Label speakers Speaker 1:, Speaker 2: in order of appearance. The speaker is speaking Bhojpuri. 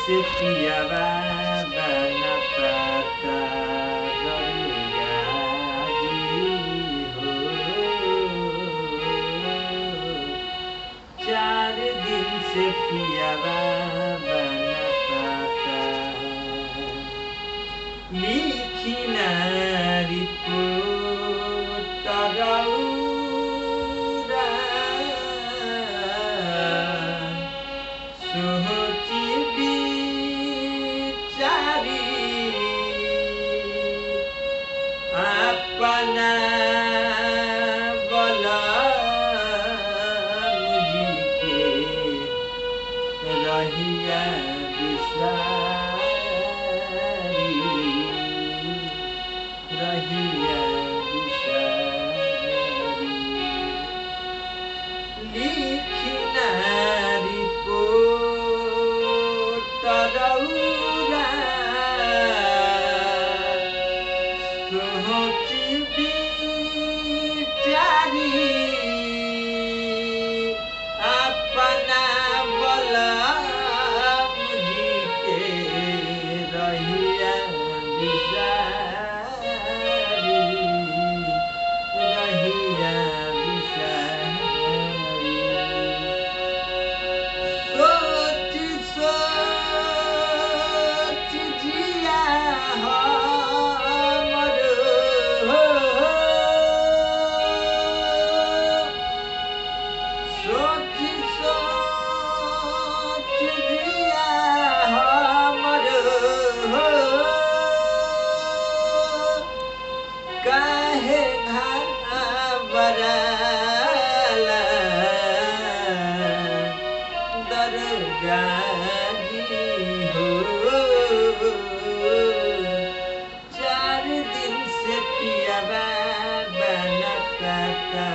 Speaker 1: से पिया बाबा न पाता दरुगा जी हो। 4 दिन से पिया बाबा न पाता। लिखी ना रिपोर्ट रौरा सोची बिचारी अपना बलराम जी के रहिया बिसारी रहिया बिसारी। लिखी ना रिपोर्ट रौरा सोची बिचारी अपना बलराम जी के रहिया बिसारी रहिया बिसारी। सोच सोच जिया हमर सोच सोच जिया हमर काहे घबराला दरुगा जी हो। 4 दिन से पिया बाबा न पाता